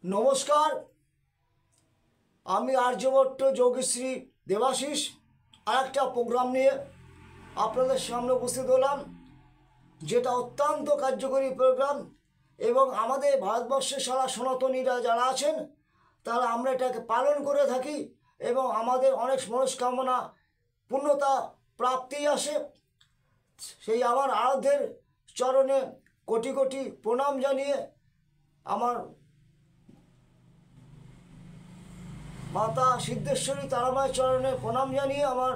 নমস্কার, আমি আর্যভট্ট যোগীশ্রী দেবাশিস আরেকটা প্রোগ্রাম নিয়ে আপনাদের সামনে উপস্থিত হলাম, যেটা অত্যন্ত কার্যকরী প্রোগ্রাম এবং আমাদের ভারতবর্ষের সারা সনাতনীরা যারা আছেন তারা আমরা এটাকে পালন করে থাকি এবং আমাদের অনেক মনস্কামনা পূর্ণতা প্রাপ্তি আসে। সেই আমার আরাধ্যের চরণে কোটি কোটি প্রণাম জানিয়ে, আমার মাতা সিদ্ধেশ্বরী তারামায়ের চরণে প্রণাম জানিয়ে, আমার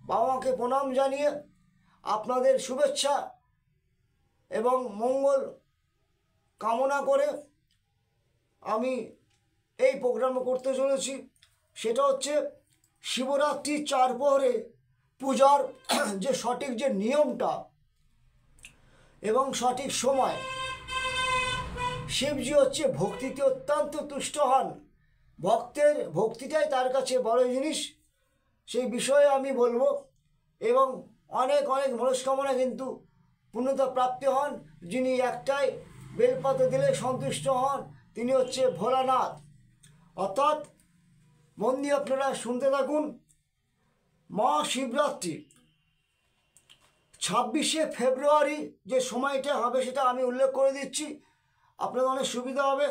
বাবা মাকে প্রণাম জানিয়ে আপনাদের শুভেচ্ছা এবং মঙ্গল কামনা করে আমি এই প্রোগ্রাম করতে চলেছি। সেটা হচ্ছে শিবরাত্রি 4 প্রহরে পূজার যে সঠিক যে নিয়মটা এবং সঠিক সময়। শিবজি হচ্ছে ভক্তিতে অত্যন্ত তুষ্ট হন, ভক্তের ভক্তিটাই তার কাছে বড় জিনিস। সেই বিষয়ে আমি বলবো এবং অনেক অনেক মনস্কামনা কিন্তু পূর্ণতা প্রাপ্তি হন। যিনি একটাই বেলপাতা দিলে সন্তুষ্ট হন, তিনি হচ্ছে ভোলানাথ। অর্থাৎ মন দিয়ে আপনারা শুনতে থাকুন। মহাশিবরাত্রি 26শে ফেব্রুয়ারি যে সময়টা হবে সেটা আমি উল্লেখ করে দিচ্ছি, আপনাদের অনেক সুবিধা হবে।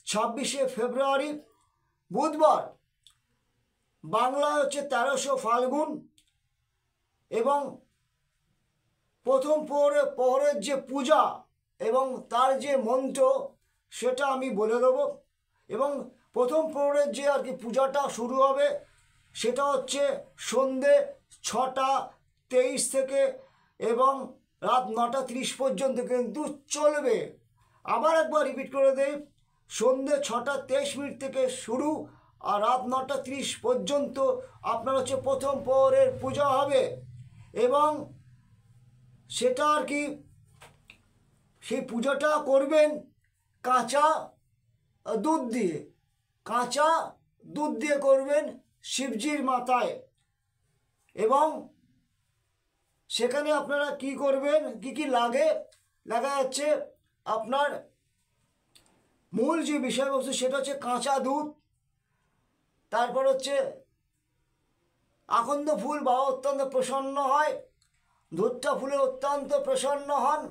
26শে ফেব্রুয়ারি বুধবার, বাংলায় হচ্ছে 1300 ফাল্গুন এবং প্রথম প্রহরের যে পূজা এবং তার যে মন্ত্র সেটা আমি বলে দেবো। এবং প্রথম প্রহরের যে আর কি পূজাটা শুরু হবে সেটা হচ্ছে সন্ধে 6টা 23 থেকে এবং রাত 9টা 30 পর্যন্ত কিন্তু চলবে। আবার একবার রিপিট করে দেই, সন্ধে 6টা 23 মিনিট থেকে শুরু আর রাত 9টা 30 পর্যন্ত আপনার হচ্ছে প্রথম প্রহরের পূজা হবে। এবং সেটা আর কি সেই পূজাটা করবেন কাঁচা দুধ দিয়ে, কাঁচা দুধ দিয়ে করবেন শিবজির মাথায়। এবং সেখানে আপনারা কি করবেন, কি কি লাগে, লাগা যাচ্ছে আপনার মূল যে বিষয়বস্তু সেটা হচ্ছে কাঁচা দুধ, তারপর হচ্ছে আকন্দ ফুল। বাবা অত্যন্ত প্রসন্ন হয়, দুধটা ফুলে অত্যন্ত প্রসন্ন হন।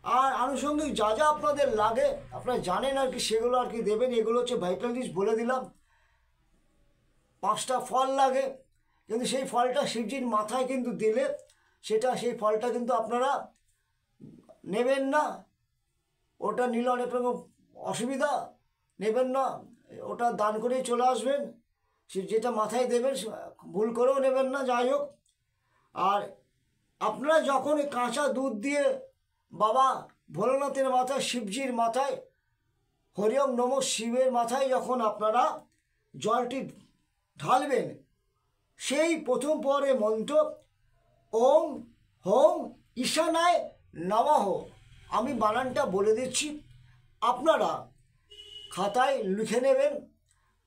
আর আনুষঙ্গিক যা যা আপনাদের লাগে আপনারা জানেন আর কি, সেগুলো আর কি দেবেন। এগুলো হচ্ছে ভাইটাল লিস্ট বলে দিলাম। 5টা ফল লাগে, কিন্তু সেই ফলটা শিবজির মাথায় কিন্তু দিলে সেই ফলটা কিন্তু আপনারা নেবেন না। ওটা নিলে অনেক রকম অসুবিধা, নেবেন না। ওটা দান করেই চলে আসবেন। যেটা মাথায় দেবেন ভুল করেও নেবেন না, যাই হোক। আর আপনারা যখন এই কাঁচা দুধ দিয়ে বাবা ভোলানাথের মাথায়, শিবজির মাথায়, হরিওম নম শিবের মাথায় যখন আপনারা জলটি ঢালবেন, সেই প্রথম পরে মন্ত্র ওম হোম ঈশানায় নমঃ, আমি বানানটা বলে দিচ্ছি, আপনারা খাতায় লিখে নেবেন।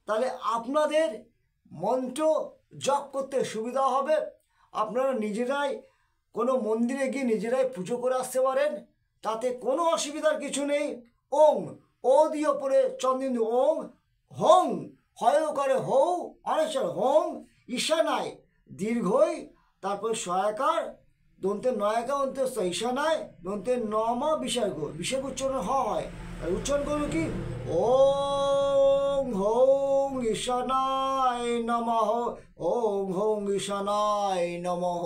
তাহলে আপনাদের মন্ত্র জপ করতে সুবিধা হবে। আপনারা নিজেরাই কোনো মন্দিরে গিয়ে নিজেরাই পুজো করে আসতে পারেন, তাতে কোনো অসুবিধার কিছু নেই। ওং, ও দিয়ে ওপরে চন্দ্র, ওং হোং, হয় করে হৌ অনেশ্বর, হোং ঈশানায় দীর্ঘই, তারপর সহায়কার দন্তের নয়াকা অন্ত ঈশানায় দন্তের নমা বিসর্গ, বিসর্গ উচ্চারণ হয়। আর উচ্চারণ করবো কি, ওং হোং ঈশানায় নমঃ, ওং হোং ঈশানায় নমঃ,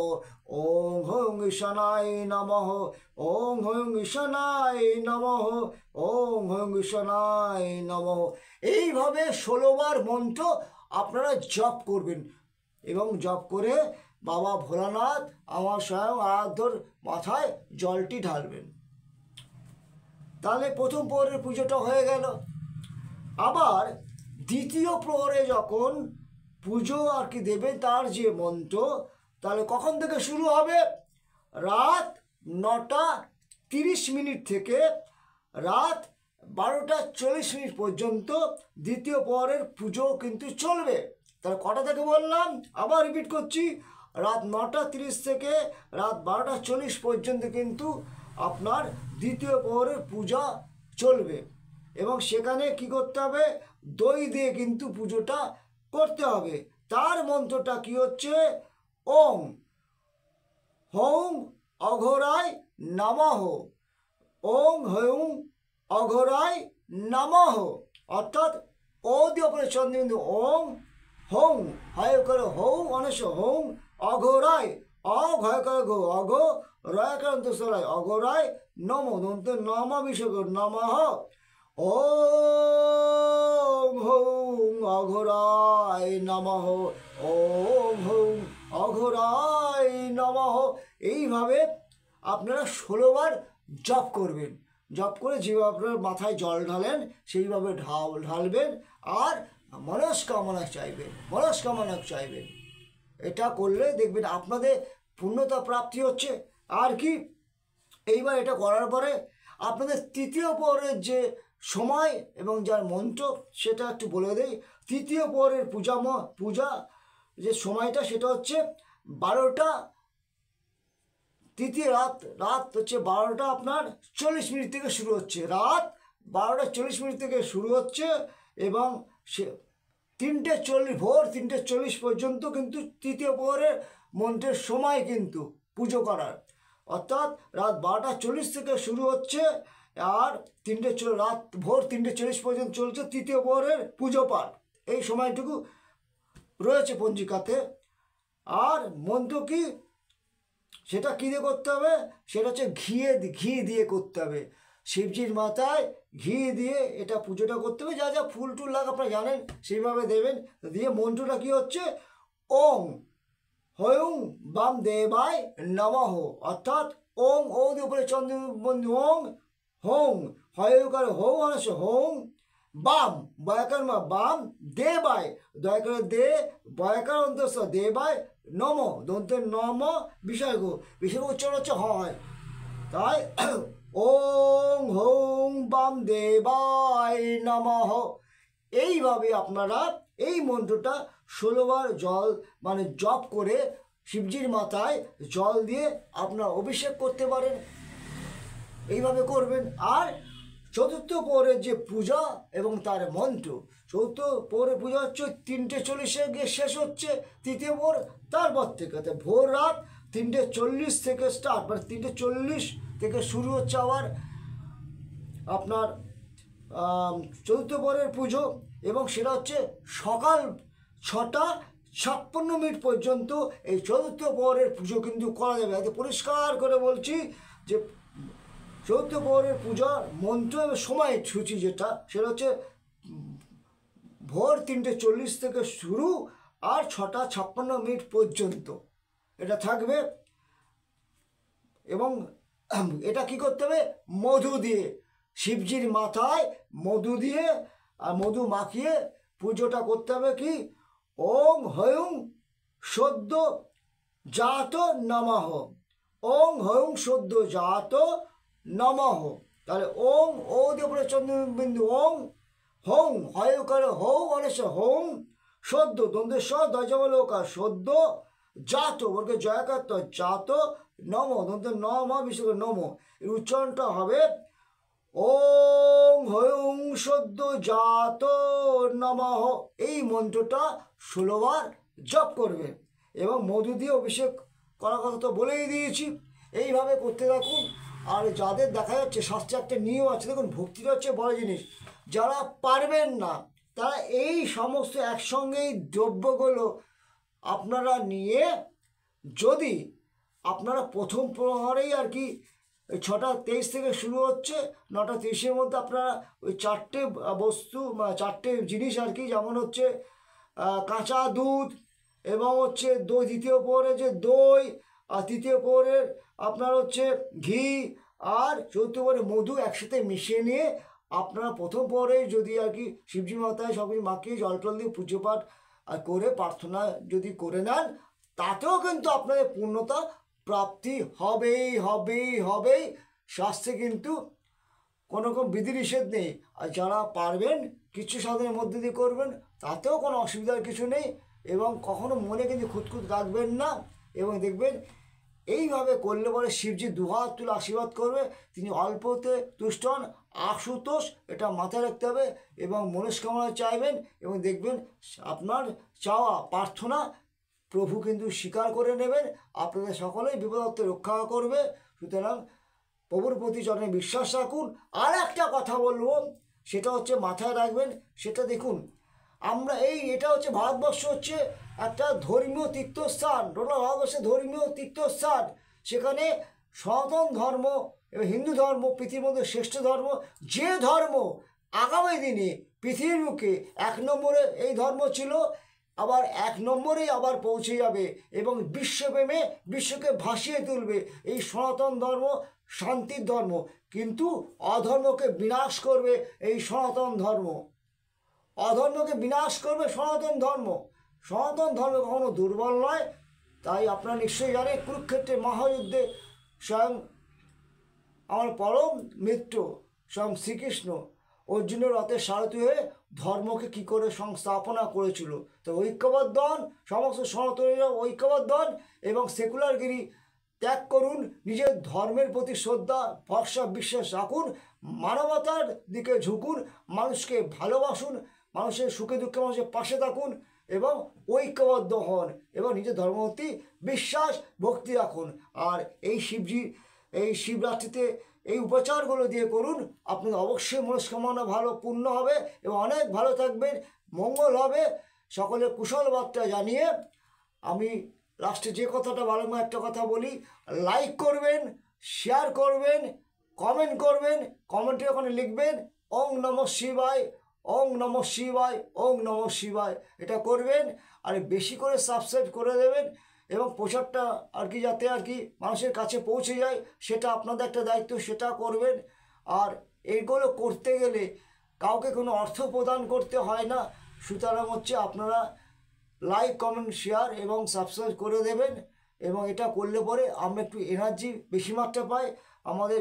ওং হোং ঈশানায় নমঃ, ওং হোং ঈশানায় নমঃ, ওং হোং ঈশানায় নমঃ। এইভাবে 16 বার মন্ত্র আপনারা জপ করবেন এবং জপ করে বাবা ভোলানাথ আমার স্বয়ং আরাধ্যর মাথায় জলটি ঢালবেন। তাহলে প্রথম প্রহরের পুজোটা হয়ে গেল। আবার দ্বিতীয় প্রহরে যখন পুজো আর কি দেবেন তার যে মন্ত্র, তাহলে কখন থেকে শুরু হবে, রাত 9টা 30 মিনিট থেকে রাত 12টা 40 মিনিট পর্যন্ত দ্বিতীয় প্রহরের পুজো কিন্তু চলবে। তাহলে কটা থেকে বললাম, আবার রিপিট করছি, রাত 9টা 30 থেকে রাত 12টা 40 পর্যন্ত কিন্তু আপনার দ্বিতীয় প্রহরের পূজা চলবে। এবং সেখানে কি করতে হবে, দই দিয়ে কিন্তু পুজোটা করতে হবে। তার মন্ত্রটা কি হচ্ছে, ওং হৌং অঘোরায় নমঃ, ওং হৌং অঘোরায় নমঃ। অর্থাৎ ও দিয়ে ওপরে চন্দ্রবিন্দু, ওং হৌং হয় করে হৌ অনেশ হৌং অঘোরায়, অঘয় করে ঘো অঘ রয় করে অন্তঃস্থলায় অঘোরায় নম দন্ত নম বিশ্বক নমঃ। ওং হৌং অঘোরায় নমঃ, ওং হৌং অঘোরায় নমঃ। এইভাবে আপনারা 16 বার জপ করবেন। জপ করে যেভাবে আপনার মাথায় জল ঢালেন সেইভাবে ঢালবেন আর মনস্কামনা চাইবেন। এটা করলে দেখবেন আপনাদের পূর্ণতা প্রাপ্তি হচ্ছে। আর কি, এইবার এটা করার পরে আপনাদের তৃতীয় পরের যে সময় এবং যার মন্ত্র সেটা একটু বলে দেই। তৃতীয় পরের পূজা যে সময়টা সেটা হচ্ছে 12টা, তৃতীয় রাত হচ্ছে 12টা আপনার 40 মিনিট থেকে শুরু হচ্ছে, রাত 12টা 40 মিনিট থেকে শুরু হচ্ছে এবং সে 3:40 ভোর 3:40 পর্যন্ত কিন্তু তৃতীয় প্রহরের মন্ত্রের সময় কিন্তু পুজো করার। অর্থাৎ রাত 12টা 40 থেকে শুরু হচ্ছে আর রাত ভোর 3:40 পর্যন্ত চলছে তৃতীয় প্রহরের পুজো পাঠ। এই সময়টুকু রয়েছে পঞ্জিকাতে। আর মন্ত্র কি, সেটা কী দিয়ে করতে হবে, সেটা হচ্ছে ঘি দিয়ে করতে হবে। শিবজির মাথায় ঘি দিয়ে এটা পুজোটা করতে হবে। যা যা ফুল টুল লাগে আপনারা জানেন সেইভাবে দেবেন। দিয়ে মন্ত্রটা কী হচ্ছে, ওং হৌং বাম দেবায় নমঃ। অর্থাৎ ওং ও দিয়ে উপরে চন্দ্রবন্ধু, ওং হৌং হয়কার হৌ অনস হৌং বাম বয়াকার মা বাম দেবায় দয়াকার দে বয়াকার অন্তঃস্থ দেবায় নম দন্তের নম বিসর্গ উচ্চারণ হচ্ছে হয়। তাই ওং হৌং বাম দেবায় নমঃ। এইভাবে আপনারা এই মন্ত্রটা 16 বার জপ করে শিবজির মাথায় জল দিয়ে আপনারা অভিষেক করতে পারেন। এইভাবে করবেন। আর চতুর্থ প্রহরের যে পূজা এবং তার মন্ত্র, চতুর্থ প্রহরের পূজা হচ্ছে 3:40 গিয়ে শেষ হচ্ছে তৃতীয় প্রহর। তারপর থেকে ভোর রাত 3:40 থেকে স্টার্ট, মানে 3:40 থেকে শুরু হচ্ছে আবার আপনার চতুর্থ প্রহরের পুজো এবং সেটা হচ্ছে সকাল 6:56 পর্যন্ত এই চতুর্থ প্রহরের পুজো কিন্তু করা যাবে। এতে পরিষ্কার করে বলছি যে চতুর্থ প্রহরের পূজার মন্ত্র এবং সময়সূচি যেটা সেটা হচ্ছে ভোর 3:40 থেকে শুরু আর 6:56 পর্যন্ত এটা থাকবে। এবং এটা কি করতে হবে, মধু দিয়ে শিবজির মাথায় মধু দিয়ে আর মধু মাখিয়ে পুজোটা করতে হবে। কি, ওং হৌং সদ্য জাত নমঃ, ওং হৌং সদ্য জাত নমঃ। তাহলে ওং ও দিয়ে উপরে চন্দ্রবিন্দু, ওং হৌং হয় করে হৌ অনেশ হৌং সদ্য দ্বন্দ্বের স দয়জবলোকার সদ্য জাত বলকে জয়াকার জাত নম দন্তের নম বিশ্বক নম। এর উচ্চারণটা হবে ওং হৌং সদ্য জাত নমঃ। এই মন্ত্রটা 16 বার জপ করবেন এবং মধু দিয়ে অভিষেক করার কথা তো বলেই দিয়েছি। এইভাবে করতে থাকুন। আর যাদের দেখা যাচ্ছে শাস্ত্রে একটা নিয়ম আছে, দেখুন ভক্তিটা হচ্ছে বড় জিনিস। যারা পারবেন না তারা এই সমস্ত একসঙ্গেই দ্রব্যগুলো আপনারা নিয়ে, যদি আপনারা প্রথম প্রহরেই আর কি 6:23 থেকে শুরু হচ্ছে 9:30 মধ্যে আপনারা ওই 4টে বস্তু 4টে জিনিস আর কি, যেমন হচ্ছে কাঁচা দুধ এবং হচ্ছে দই, দ্বিতীয় প্রহরে যে দই, আর তৃতীয় প্রহরের আপনার হচ্ছে ঘি আর চতুর্থ প্রহরে মধু একসাথে মিশিয়ে নিয়ে আপনারা প্রথম প্রহরে যদি আর কি শিবজি মাতায় সব কিছু মাখিয়ে জল টল দিয়ে পুজো পাঠ আর করে প্রার্থনা যদি করে নেন, তাতেও কিন্তু আপনাদের পূর্ণতা প্রাপ্তি হবেই। শাস্ত্রে কিন্তু কোনো রকম বিধিনিষেধ নেই। আর যারা পারবেন কিছু সাধনের মধ্যে দিয়ে করবেন, তাতেও কোনো অসুবিধার কিছু নেই। এবং কখনো মনে কিন্তু খুঁতখুত রাখবেন না। এবং দেখবেন এইভাবে করলে পরে শিবজি দুহাত তুলে আশীর্বাদ করবে, তিনি অল্পতে তুষ্ট হন, আশুতোষ, এটা মাথায় রাখতে হবে। এবং মনস্কামনা চাইবেন এবং দেখবেন আপনার চাওয়া প্রার্থনা প্রভু কিন্তু স্বীকার করে নেবেন, আপনাদের সকলেই বিপদাত্ম রক্ষা করবে। সুতরাং প্রভুর প্রতি চরণে বিশ্বাস রাখুন। আর একটা কথা বলবো, সেটা হচ্ছে মাথায় রাখবেন, সেটা দেখুন, আমরা এটা হচ্ছে ভারতবর্ষ হচ্ছে একটা ধর্মীয় তীর্থস্থান, টোটাল ভারতবর্ষের ধর্মীয় তীর্থস্থান। সেখানে সনাতন ধর্ম এবং হিন্দু ধর্ম পৃথিবীর মধ্যে শ্রেষ্ঠ ধর্ম, যে ধর্ম আগামী দিনে পৃথিবীর বুকে 1 নম্বরে এই ধর্ম ছিল, আবার 1 নম্বরেই আবার পৌঁছে যাবে এবং বিশ্বপ্রেমে বিশ্বকে ভাসিয়ে তুলবে। এই সনাতন ধর্ম শান্তির ধর্ম, কিন্তু অধর্মকে বিনাশ করবে এই সনাতন ধর্ম, অধর্মকে বিনাশ করবে সনাতন ধর্ম। সনাতন ধর্ম কখনো দুর্বল নয়। তাই আপনারা নিশ্চয়ই জানেন, কুরুক্ষেত্রের মহাযুদ্ধে স্বয়ং আমার পরম মিত্র স্বয়ং শ্রীকৃষ্ণ অর্জুনের রথে সারথি হয়ে ধর্মকে কী করে সংস্থাপনা করেছিল। তো ঐক্যবদ্ধ হন, সমস্ত সনাতনীরা ঐক্যবদ্ধ হন এবং সেকুলারগিরি ত্যাগ করুন, নিজের ধর্মের প্রতি শ্রদ্ধা ভরসা বিশ্বাস রাখুন, মানবতার দিকে ঝুঁকুন, মানুষকে ভালোবাসুন, মানুষের সুখে দুঃখে মানুষের পাশে থাকুন এবং ঐক্যবদ্ধ হন এবং নিজের ধর্ম প্রতি বিশ্বাস ভক্তি রাখুন। আর এই শিবরাত্রিতে এই উপচারগুলো দিয়ে করুন, আপনাদের অবশ্যই মনস্কামনা ভালো পূর্ণ হবে এবং অনেক ভালো থাকবেন, মঙ্গল হবে। সকলের কুশল বার্তা জানিয়ে আমি লাস্টে যে কথাটা বারংবার একটা কথা বলি, লাইক করবেন, শেয়ার করবেন, কমেন্ট করবেন, কমেন্টে ওখানে লিখবেন ওং নমঃ শিবায়, ওং নমঃ শিবায়, ওং নমঃ শিবায়, এটা করবেন। আর বেশি করে সাবস্ক্রাইব করে দেবেন এবং প্রচারটা যাতে মানুষের কাছে পৌঁছে যায়, সেটা আপনাদের একটা দায়িত্ব, সেটা করবেন। আর এগুলো করতে গেলে কাউকে কোনো অর্থ প্রদান করতে হয় না। সুতরাং হচ্ছে আপনারা লাইক কমেন্ট শেয়ার এবং সাবস্ক্রাইব করে দেবেন এবং এটা করলে পরে আমরা একটু এনার্জি বেশি মাত্রা পাই, আমাদের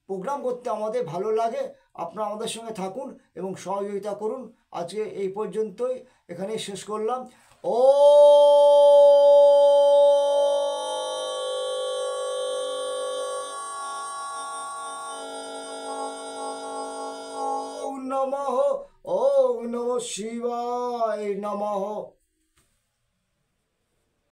প্রোগ্রাম করতে আমাদের ভালো লাগে। আপনারা আমাদের সঙ্গে থাকুন এবং সহযোগিতা করুন। আজকে এই পর্যন্তই, এখানেই শেষ করলাম। ও নমঃ, ওং নমঃ শিবায় নমঃ।